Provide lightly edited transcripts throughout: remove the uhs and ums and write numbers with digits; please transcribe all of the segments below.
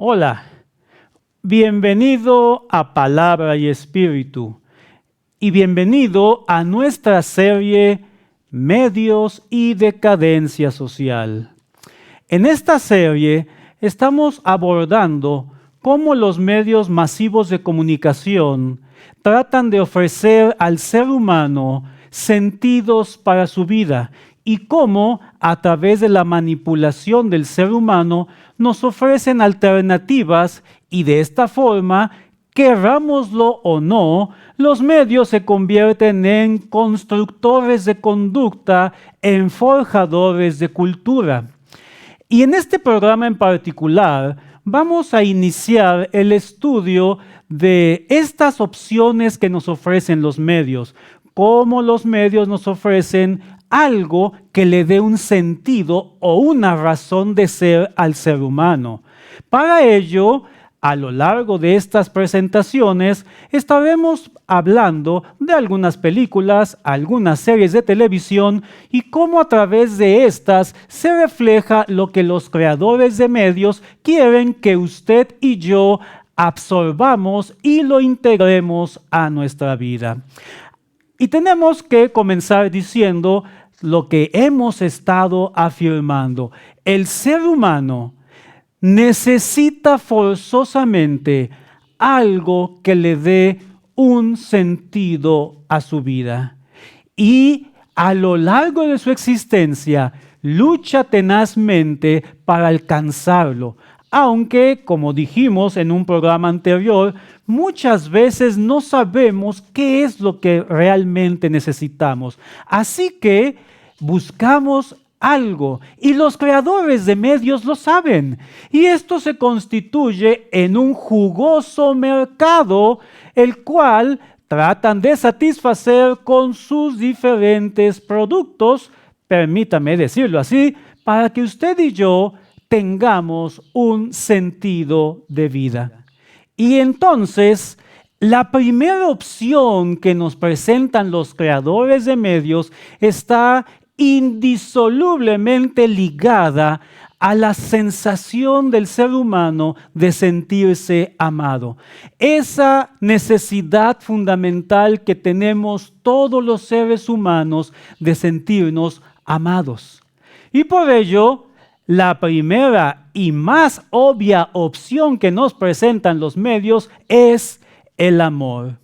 Hola, bienvenido a Palabra y Espíritu y bienvenido a nuestra serie Medios y Decadencia Social. En esta serie estamos abordando cómo los medios masivos de comunicación tratan de ofrecer al ser humano sentidos para su vida y cómo a través de la manipulación del ser humano nos ofrecen alternativas y de esta forma, querrámoslo o no, los medios se convierten en constructores de conducta, en forjadores de cultura. Y en este programa en particular vamos a iniciar el estudio de estas opciones que nos ofrecen los medios, cómo los medios nos ofrecen algo que le dé un sentido o una razón de ser al ser humano. Para ello, a lo largo de estas presentaciones, estaremos hablando de algunas películas, algunas series de televisión y cómo a través de estas se refleja lo que los creadores de medios quieren que usted y yo absorbamos y lo integremos a nuestra vida. Y tenemos que comenzar diciendo lo que hemos estado afirmando. El ser humano necesita forzosamente algo que le dé un sentido a su vida. Y a lo largo de su existencia, lucha tenazmente para alcanzarlo. Aunque, como dijimos en un programa anterior, muchas veces no sabemos qué es lo que realmente necesitamos. Así que buscamos algo y los creadores de medios lo saben. Y esto se constituye en un jugoso mercado, el cual tratan de satisfacer con sus diferentes productos, permítame decirlo así, para que usted y yo tengamos un sentido de vida. Y entonces, la primera opción que nos presentan los creadores de medios está indisolublemente ligada a la sensación del ser humano de sentirse amado. Esa necesidad fundamental que tenemos todos los seres humanos de sentirnos amados. Y por ello, la primera y más obvia opción que nos presentan los medios es el amor.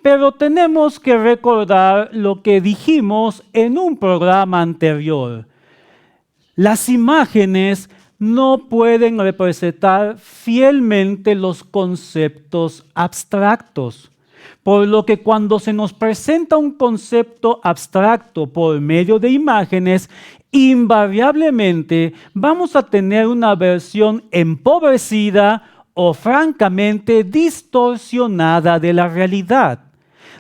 Pero tenemos que recordar lo que dijimos en un programa anterior. Las imágenes no pueden representar fielmente los conceptos abstractos. Por lo que cuando se nos presenta un concepto abstracto por medio de imágenes, invariablemente vamos a tener una versión empobrecida o francamente distorsionada de la realidad.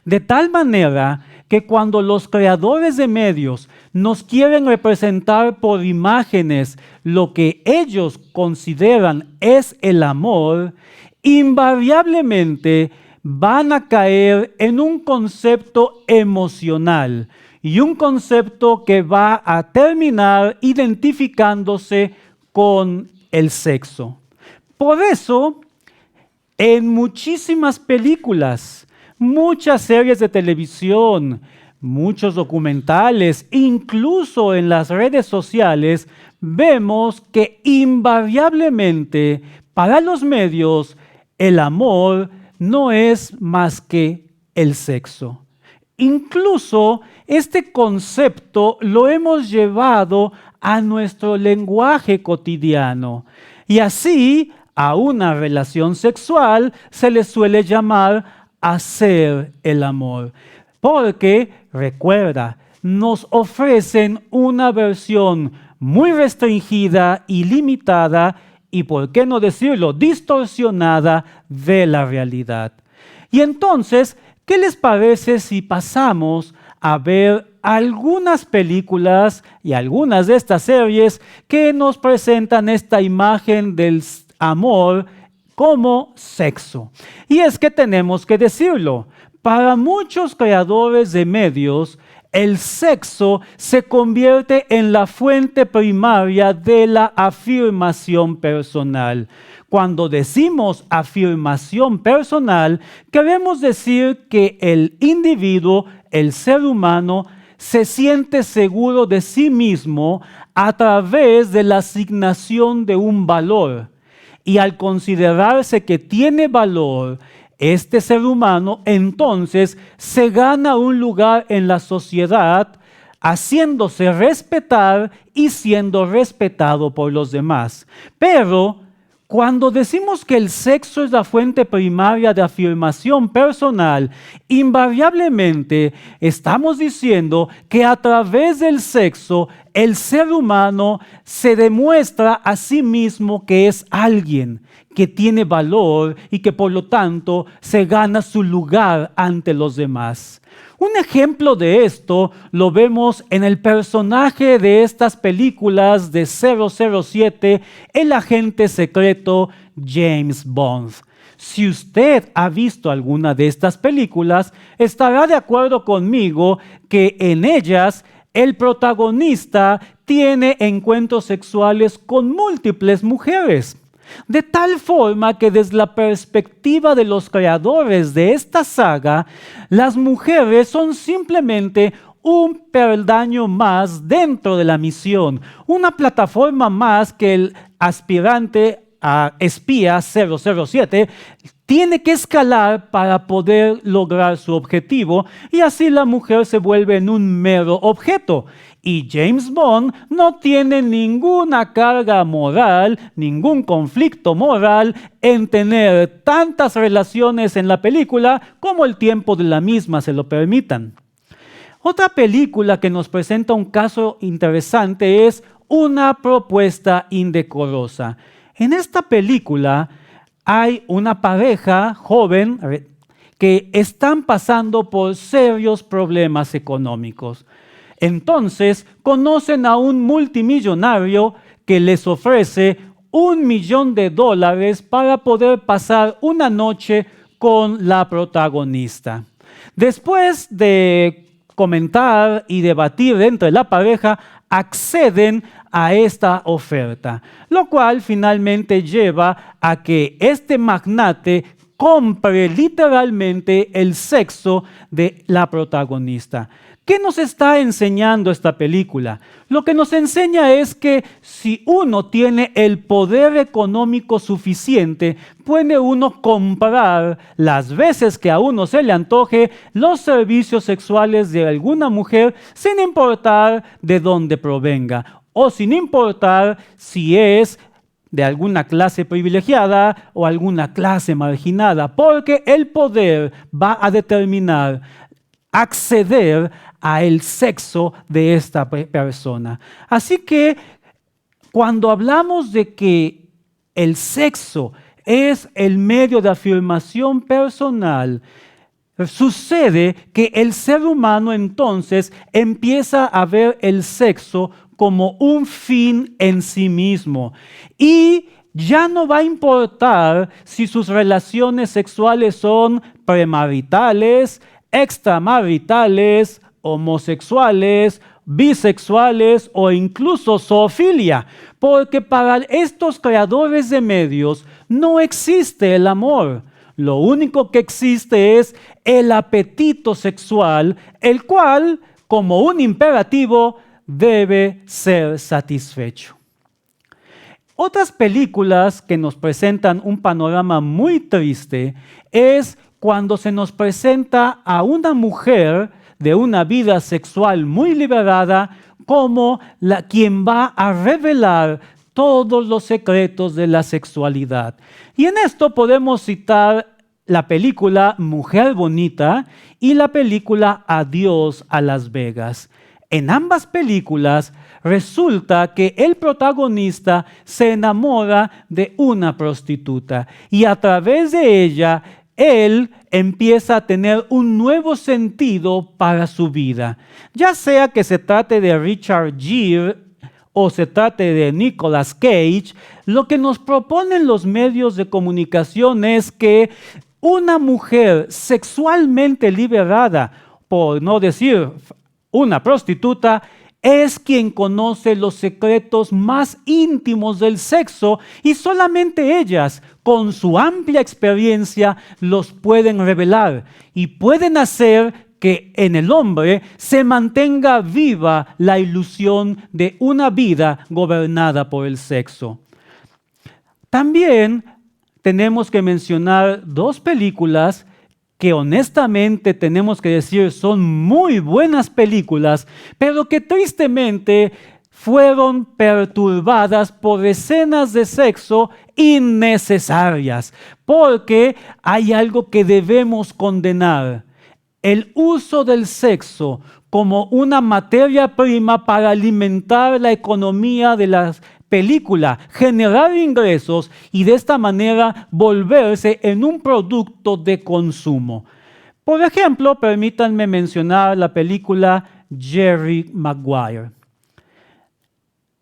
De tal manera que cuando los creadores de medios nos quieren representar por imágenes lo que ellos consideran es el amor, invariablemente van a caer en un concepto emocional y un concepto que va a terminar identificándose con el sexo. Por eso, en muchísimas películas, muchas series de televisión, muchos documentales, incluso en las redes sociales, vemos que invariablemente para los medios el amor no es más que el sexo. Incluso este concepto lo hemos llevado a nuestro lenguaje cotidiano. Y así, a una relación sexual se le suele llamar hacer el amor. Porque, recuerda, nos ofrecen una versión muy restringida y limitada y, por qué no decirlo, distorsionada de la realidad. Y entonces, ¿qué les parece si pasamos a ver algunas películas y algunas de estas series que nos presentan esta imagen del amor como sexo? Y es que tenemos que decirlo, para muchos creadores de medios, el sexo se convierte en la fuente primaria de la afirmación personal. Cuando decimos afirmación personal, queremos decir que el individuo, el ser humano, se siente seguro de sí mismo a través de la asignación de un valor. Y al considerarse que tiene valor, este ser humano entonces se gana un lugar en la sociedad, haciéndose respetar y siendo respetado por los demás. Pero cuando decimos que el sexo es la fuente primaria de afirmación personal, invariablemente estamos diciendo que a través del sexo el ser humano se demuestra a sí mismo que es alguien, que tiene valor y que por lo tanto se gana su lugar ante los demás. Un ejemplo de esto lo vemos en el personaje de estas películas de 007, el agente secreto James Bond. Si usted ha visto alguna de estas películas, estará de acuerdo conmigo que en ellas el protagonista tiene encuentros sexuales con múltiples mujeres. De tal forma que desde la perspectiva de los creadores de esta saga, las mujeres son simplemente un peldaño más dentro de la misión, una plataforma más que el aspirante a espía 007 tiene que escalar para poder lograr su objetivo, y así la mujer se vuelve en un mero objeto. Y James Bond no tiene ninguna carga moral, ningún conflicto moral en tener tantas relaciones en la película como el tiempo de la misma se lo permitan. Otra película que nos presenta un caso interesante es Una propuesta indecorosa. En esta película hay una pareja joven que están pasando por serios problemas económicos. Entonces conocen a un multimillonario que les ofrece $1 millón para poder pasar una noche con la protagonista. Después de comentar y debatir entre la pareja, acceden a esta oferta, lo cual finalmente lleva a que este magnate compre literalmente el sexo de la protagonista. ¿Qué nos está enseñando esta película? Lo que nos enseña es que si uno tiene el poder económico suficiente, puede uno comprar las veces que a uno se le antoje los servicios sexuales de alguna mujer sin importar de dónde provenga o sin importar si es de alguna clase privilegiada o alguna clase marginada, porque el poder va a determinar acceder a el sexo de esta persona. Así que cuando hablamos de que el sexo es el medio de afirmación personal, sucede que el ser humano entonces empieza a ver el sexo como un fin en sí mismo y ya no va a importar si sus relaciones sexuales son premaritales, extramaritales, homosexuales, bisexuales o incluso zoofilia, porque para estos creadores de medios no existe el amor. Lo único que existe es el apetito sexual, el cual, como un imperativo, debe ser satisfecho. Otras películas que nos presentan un panorama muy triste es cuando se nos presenta a una mujer de una vida sexual muy liberada como quien va a revelar todos los secretos de la sexualidad. Y en esto podemos citar la película Mujer Bonita y la película Adiós a Las Vegas. En ambas películas resulta que el protagonista se enamora de una prostituta y a través de ella él empieza a tener un nuevo sentido para su vida. Ya sea que se trate de Richard Gere o se trate de Nicolas Cage, lo que nos proponen los medios de comunicación es que una mujer sexualmente liberada, por no decir una prostituta, es quien conoce los secretos más íntimos del sexo y solamente ellas, con su amplia experiencia, los pueden revelar y pueden hacer que en el hombre se mantenga viva la ilusión de una vida gobernada por el sexo. También tenemos que mencionar dos películas que honestamente tenemos que decir son muy buenas películas, pero que tristemente fueron perturbadas por escenas de sexo innecesarias, porque hay algo que debemos condenar: el uso del sexo como una materia prima para alimentar la economía de las películas, generar ingresos y de esta manera volverse en un producto de consumo. Por ejemplo, permítanme mencionar la película Jerry Maguire.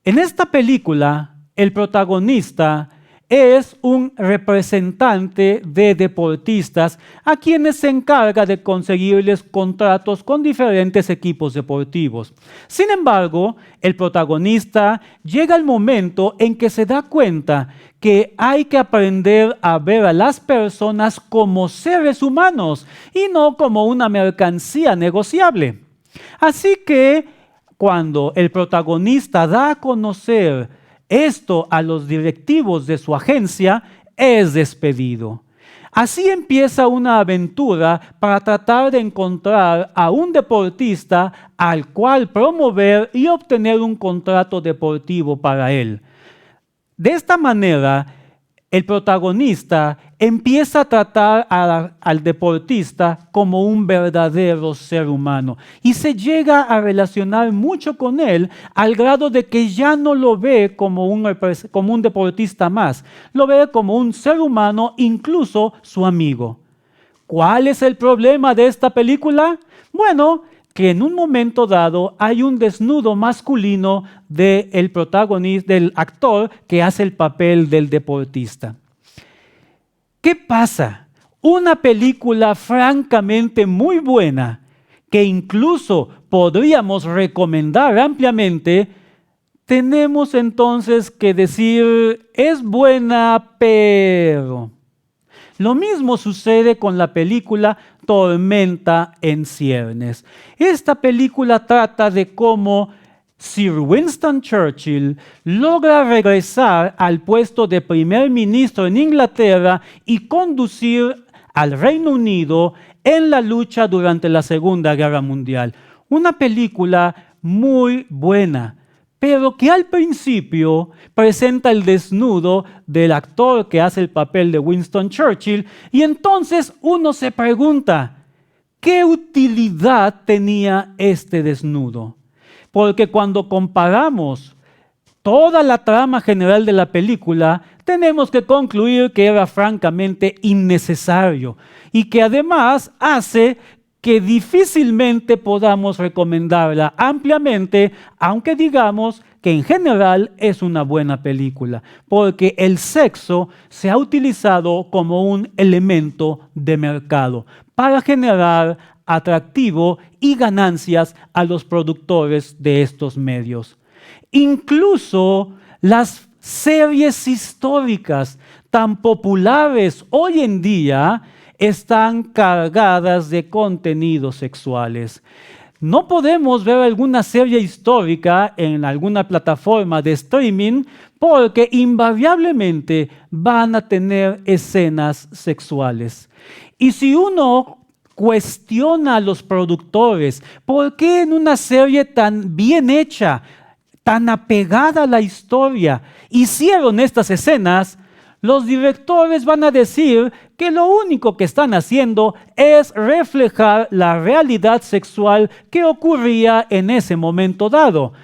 En esta película, el protagonista es un representante de deportistas a quienes se encarga de conseguirles contratos con diferentes equipos deportivos. Sin embargo, el protagonista llega al momento en que se da cuenta que hay que aprender a ver a las personas como seres humanos y no como una mercancía negociable. Así que cuando el protagonista da a conocer esto a los directivos de su agencia, es despedido. Así empieza una aventura para tratar de encontrar a un deportista al cual promover y obtener un contrato deportivo para él. De esta manera, el protagonista empieza a tratar al deportista como un verdadero ser humano y se llega a relacionar mucho con él al grado de que ya no lo ve como un deportista más, lo ve como un ser humano, incluso su amigo. ¿Cuál es el problema de esta película? Bueno, que en un momento dado hay un desnudo masculino del protagonista, del actor que hace el papel del deportista. ¿Qué pasa? Una película francamente muy buena, que incluso podríamos recomendar ampliamente, tenemos entonces que decir, es buena, pero... Lo mismo sucede con la película Tormenta en ciernes. Esta película trata de cómo Sir Winston Churchill logra regresar al puesto de primer ministro en Inglaterra y conducir al Reino Unido en la lucha durante la Segunda Guerra Mundial. Una película muy buena, pero que al principio presenta el desnudo del actor que hace el papel de Winston Churchill, y entonces uno se pregunta, ¿qué utilidad tenía este desnudo? Porque cuando comparamos toda la trama general de la película, tenemos que concluir que era francamente innecesario y que además hace que difícilmente podamos recomendarla ampliamente, aunque digamos que en general es una buena película, porque el sexo se ha utilizado como un elemento de mercado para generar atractivo y ganancias a los productores de estos medios. Incluso las series históricas tan populares hoy en día están cargadas de contenidos sexuales. No podemos ver alguna serie histórica en alguna plataforma de streaming porque invariablemente van a tener escenas sexuales. Y si uno cuestiona a los productores, ¿por qué en una serie tan bien hecha, tan apegada a la historia, hicieron estas escenas? Los directores van a decir que lo único que están haciendo es reflejar la realidad sexual que ocurría en ese momento dado.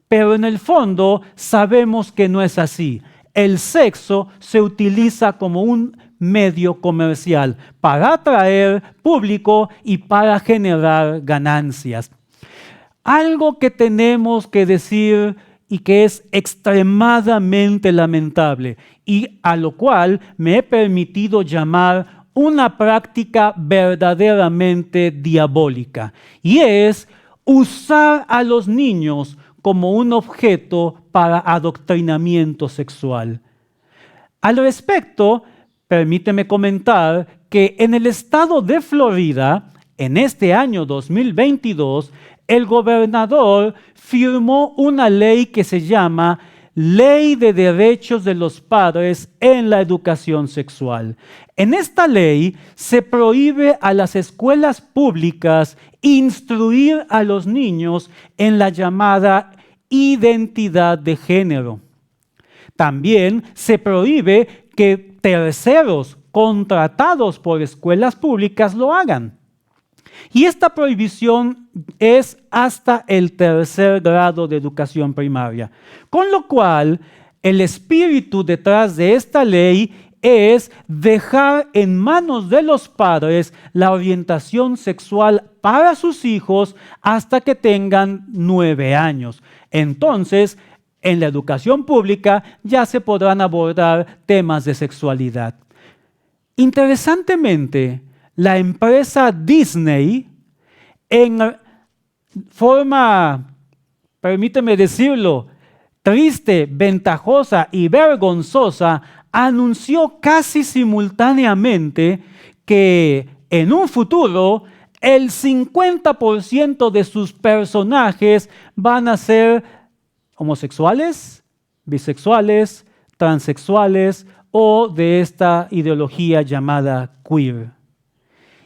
Pero en el fondo sabemos que no es así. El sexo se utiliza como un medio comercial para atraer público y para generar ganancias. Algo que tenemos que decir y que es extremadamente lamentable y a lo cual me he permitido llamar una práctica verdaderamente diabólica, y es usar a los niños como un objeto para adoctrinamiento sexual. Al respecto, permíteme comentar que en el estado de Florida, en este año 2022, el gobernador firmó una ley que se llama Ley de Derechos de los Padres en la Educación Sexual. En esta ley se prohíbe a las escuelas públicas instruir a los niños en la llamada identidad de género. También se prohíbe que terceros contratados por escuelas públicas lo hagan. Y esta prohibición es hasta el 3er grado de educación primaria. Con lo cual, el espíritu detrás de esta ley es dejar en manos de los padres la orientación sexual para sus hijos hasta que tengan 9 años. Entonces, en la educación pública ya se podrán abordar temas de sexualidad. Interesantemente, la empresa Disney, en forma, permíteme decirlo, triste, ventajosa y vergonzosa, anunció casi simultáneamente que en un futuro el 50% de sus personajes van a ser homosexuales, bisexuales, transexuales o de esta ideología llamada queer.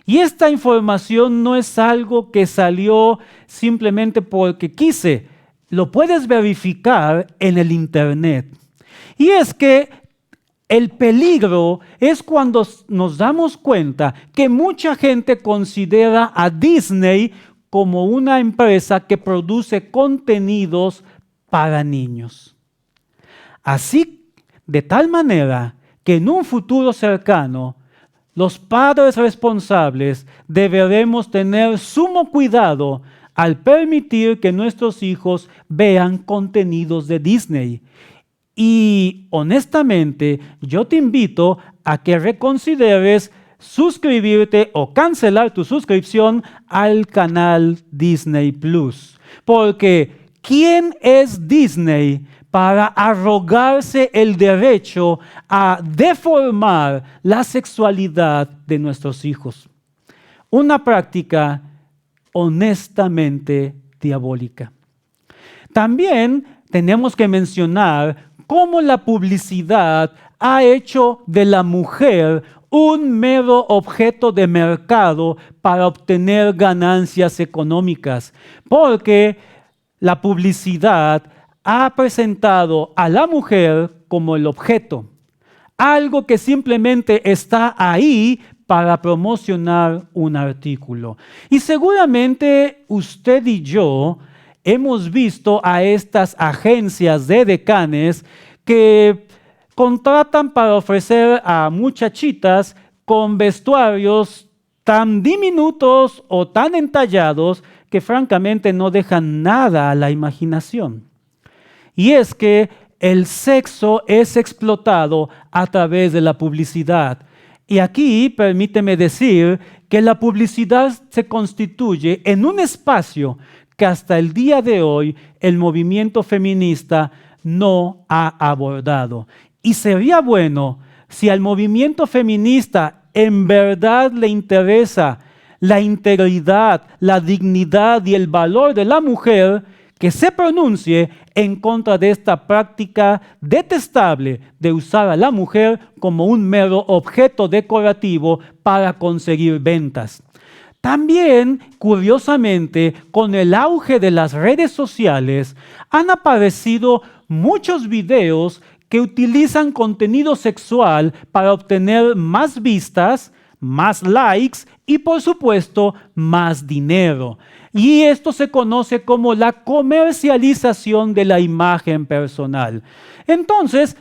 Y esta información no es algo que salió simplemente porque quise. Lo puedes verificar en el internet. Y es que el peligro es cuando nos damos cuenta que mucha gente considera a Disney como una empresa que produce contenidos para niños. Así, de tal manera que en un futuro cercano, los padres responsables deberemos tener sumo cuidado al permitir que nuestros hijos vean contenidos de Disney. Y honestamente, yo te invito a que reconsideres suscribirte o cancelar tu suscripción al canal Disney Plus. Porque ¿quién es Disney para arrogarse el derecho a deformar la sexualidad de nuestros hijos? Una práctica honestamente diabólica. También tenemos que mencionar cómo la publicidad ha hecho de la mujer un mero objeto de mercado para obtener ganancias económicas, porque la publicidad ha presentado a la mujer como el objeto, algo que simplemente está ahí para promocionar un artículo. Y seguramente usted y yo hemos visto a estas agencias de decanes que contratan para ofrecer a muchachitas con vestuarios tan diminutos o tan entallados que francamente no dejan nada a la imaginación. Y es que el sexo es explotado a través de la publicidad. Y aquí permíteme decir que la publicidad se constituye en un espacio que hasta el día de hoy el movimiento feminista no ha abordado. Y sería bueno si al movimiento feminista en verdad le interesa la integridad, la dignidad y el valor de la mujer, que se pronuncie en contra de esta práctica detestable de usar a la mujer como un mero objeto decorativo para conseguir ventas. También, curiosamente, con el auge de las redes sociales, han aparecido muchos videos que utilizan contenido sexual para obtener más vistas, más likes y, por supuesto, más dinero. Y esto se conoce como la comercialización de la imagen personal. Entonces,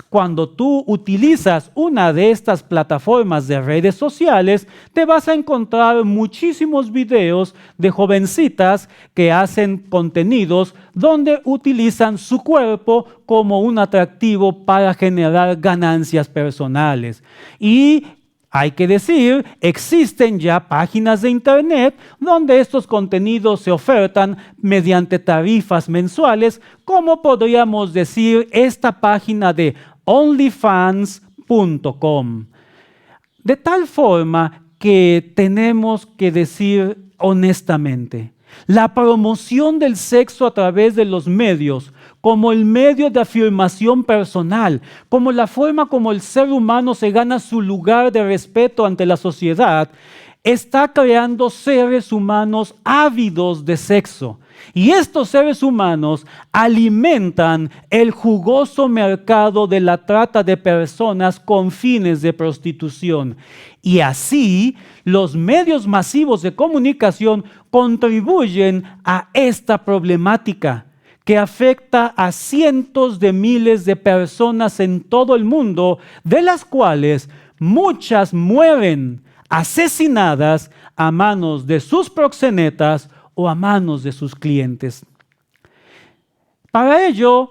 cuando tú utilizas una de estas plataformas de redes sociales, te vas a encontrar muchísimos videos de jovencitas que hacen contenidos donde utilizan su cuerpo como un atractivo para generar ganancias personales. Y Hay que decir, existen ya páginas de internet donde estos contenidos se ofertan mediante tarifas mensuales, como podríamos decir esta página de onlyfans.com. De tal forma que tenemos que decir honestamente, la promoción del sexo a través de los medios, como el medio de afirmación personal, como la forma como el ser humano se gana su lugar de respeto ante la sociedad, está creando seres humanos ávidos de sexo. Y estos seres humanos alimentan el jugoso mercado de la trata de personas con fines de prostitución. Y así, los medios masivos de comunicación contribuyen a esta problemática que afecta a cientos de miles de personas en todo el mundo, de las cuales muchas mueren asesinadas a manos de sus proxenetas o a manos de sus clientes. Para ello,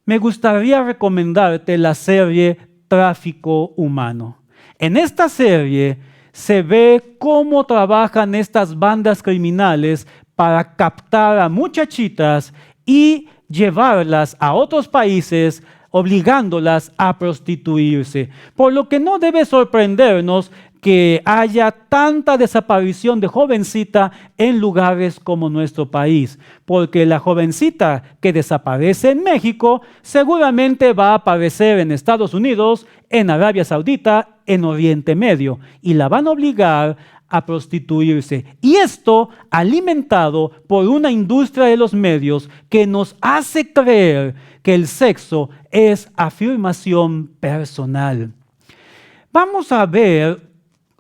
me gustaría recomendarte la serie Tráfico Humano. En esta serie se ve cómo trabajan estas bandas criminales para captar a muchachitas y llevarlas a otros países, obligándolas a prostituirse. Por lo que no debe sorprendernos que haya tanta desaparición de jovencita en lugares como nuestro país, porque la jovencita que desaparece en México seguramente va a aparecer en Estados Unidos, en Arabia Saudita, en Oriente Medio, y la van a obligar a prostituirse. Y esto alimentado por una industria de los medios que nos hace creer que el sexo es afirmación personal. Vamos a ver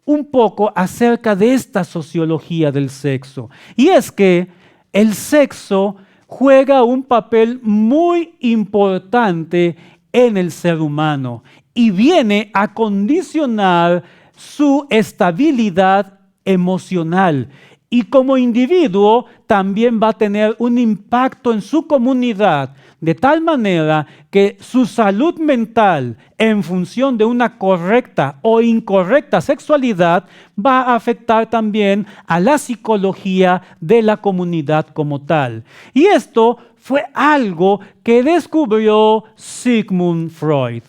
un poco acerca de esta sociología del sexo. Y es que el sexo juega un papel muy importante en el ser humano y viene a condicionar su estabilidad emocional. Y como individuo también va a tener un impacto en su comunidad, de tal manera que su salud mental en función de una correcta o incorrecta sexualidad va a afectar también a la psicología de la comunidad como tal. Y esto fue algo que descubrió Sigmund Freud.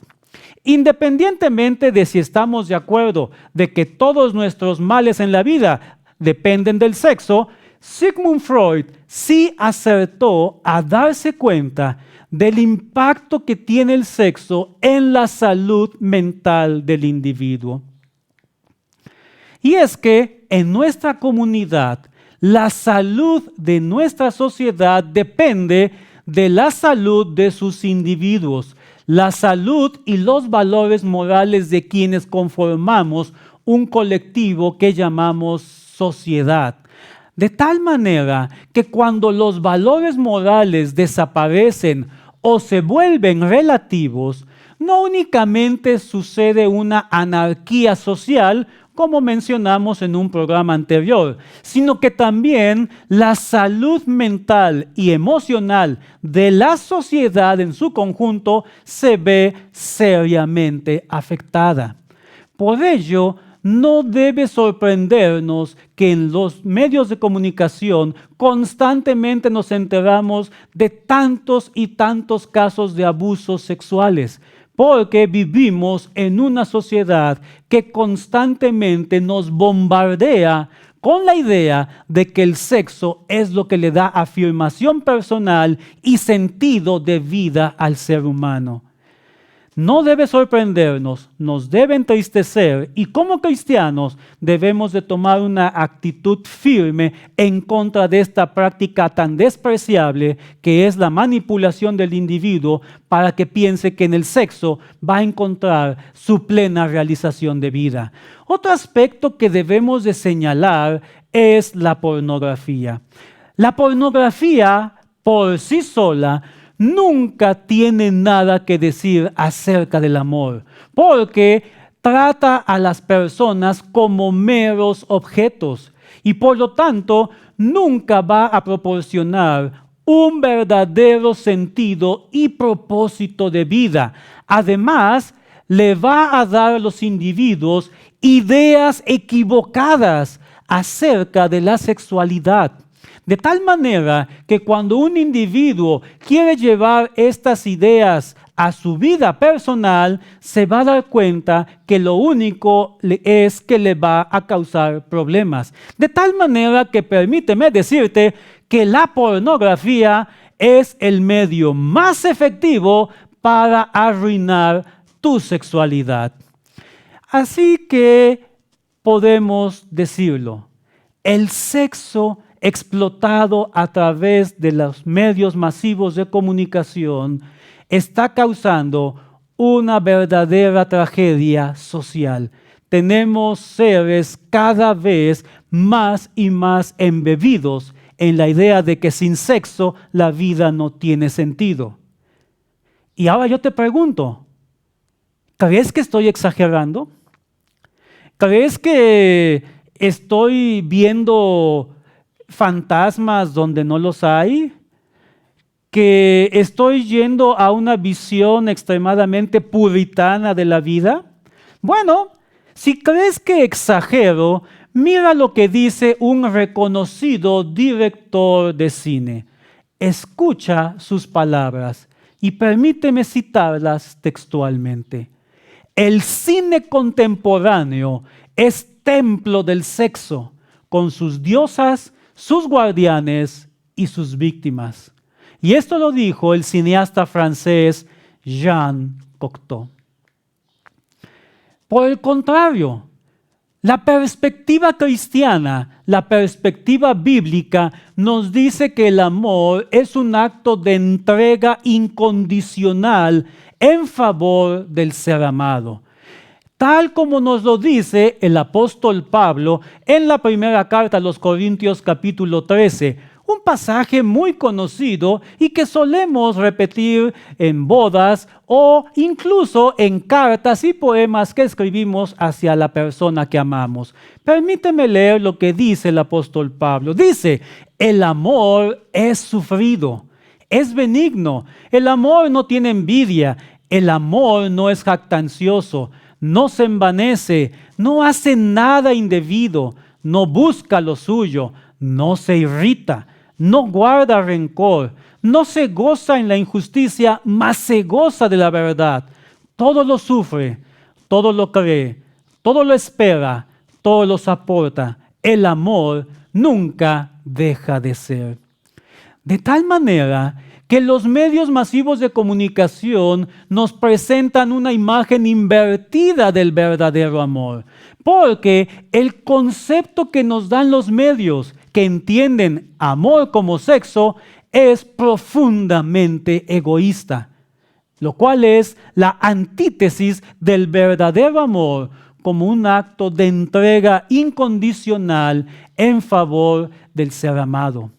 Independientemente de si estamos de acuerdo de que todos nuestros males en la vida dependen del sexo, Sigmund Freud sí acertó a darse cuenta del impacto que tiene el sexo en la salud mental del individuo. Y es que en nuestra comunidad, la salud de nuestra sociedad depende de la salud de sus individuos, la salud y los valores morales de quienes conformamos un colectivo que llamamos sociedad. De tal manera que cuando los valores morales desaparecen o se vuelven relativos, no únicamente sucede una anarquía social, como mencionamos en un programa anterior, sino que también la salud mental y emocional de la sociedad en su conjunto se ve seriamente afectada. Por ello, no debe sorprendernos que en los medios de comunicación constantemente nos enteramos de tantos y tantos casos de abusos sexuales, porque vivimos en una sociedad que constantemente nos bombardea con la idea de que el sexo es lo que le da afirmación personal y sentido de vida al ser humano. No debe sorprendernos, nos debe entristecer y como cristianos debemos de tomar una actitud firme en contra de esta práctica tan despreciable que es la manipulación del individuo para que piense que en el sexo va a encontrar su plena realización de vida. Otro aspecto que debemos de señalar es la pornografía. La pornografía por sí sola nunca tiene nada que decir acerca del amor, porque trata a las personas como meros objetos y por lo tanto nunca va a proporcionar un verdadero sentido y propósito de vida. Además, le va a dar a los individuos ideas equivocadas acerca de la sexualidad. De tal manera que cuando un individuo quiere llevar estas ideas a su vida personal, se va a dar cuenta que lo único es que le va a causar problemas. De tal manera que permíteme decirte que la pornografía es el medio más efectivo para arruinar tu sexualidad. Así que podemos decirlo, el sexo explotado a través de los medios masivos de comunicación está causando una verdadera tragedia social. Tenemos seres cada vez más y más embebidos en la idea de que sin sexo la vida no tiene sentido. Y ahora yo te pregunto, ¿crees que estoy exagerando? ¿Crees que estoy viendo fantasmas donde no los hay? ¿Que estoy yendo a una visión extremadamente puritana de la vida? Bueno, si crees que exagero, mira lo que dice un reconocido director de cine. Escucha sus palabras y permíteme citarlas textualmente. El cine contemporáneo es templo del sexo, con sus diosas, sus guardianes y sus víctimas. Y esto lo dijo el cineasta francés Jean Cocteau. Por el contrario, la perspectiva cristiana, la perspectiva bíblica, nos dice que el amor es un acto de entrega incondicional en favor del ser amado. Tal como nos lo dice el apóstol Pablo en la primera carta a los Corintios capítulo 13, un pasaje muy conocido y que solemos repetir en bodas o incluso en cartas y poemas que escribimos hacia la persona que amamos. Permíteme leer lo que dice el apóstol Pablo. Dice, el amor es sufrido, es benigno, el amor no tiene envidia, el amor no es jactancioso, no se envanece, no hace nada indebido, no busca lo suyo, no se irrita, no guarda rencor, no se goza en la injusticia, mas se goza de la verdad. Todo lo sufre, todo lo cree, todo lo espera, todo lo soporta. El amor nunca deja de ser. De tal manera que los medios masivos de comunicación nos presentan una imagen invertida del verdadero amor, porque el concepto que nos dan los medios que entienden amor como sexo es profundamente egoísta, lo cual es la antítesis del verdadero amor como un acto de entrega incondicional en favor del ser amado.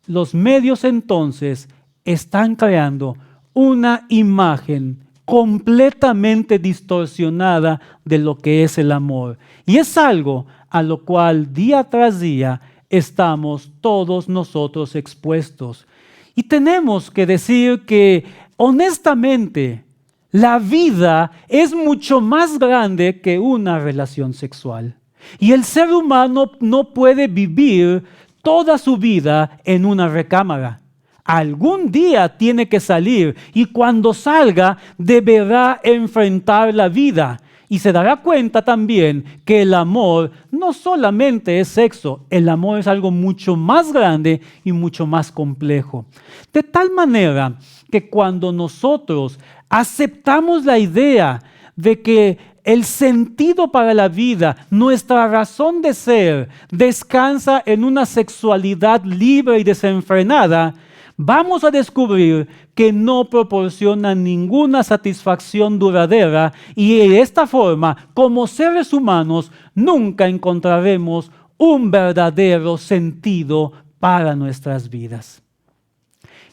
Los medios entonces están creando una imagen completamente distorsionada de lo que es el amor. Y es algo a lo cual día tras día estamos todos nosotros expuestos. Y tenemos que decir que honestamente la vida es mucho más grande que una relación sexual. Y el ser humano no puede vivir toda su vida en una recámara. Algún día tiene que salir y cuando salga deberá enfrentar la vida y se dará cuenta también que el amor no solamente es sexo, el amor es algo mucho más grande y mucho más complejo. De tal manera que cuando nosotros aceptamos la idea de que el sentido para la vida, nuestra razón de ser, descansa en una sexualidad libre y desenfrenada, vamos a descubrir que no proporciona ninguna satisfacción duradera y de esta forma, como seres humanos, nunca encontraremos un verdadero sentido para nuestras vidas.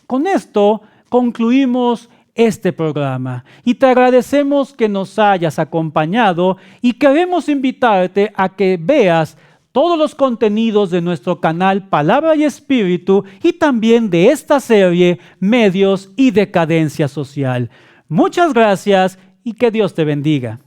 Con esto concluimos este programa y te agradecemos que nos hayas acompañado y queremos invitarte a que veas todos los contenidos de nuestro canal Palabra y Espíritu y también de esta serie Medios y Decadencia Social. Muchas gracias y que Dios te bendiga.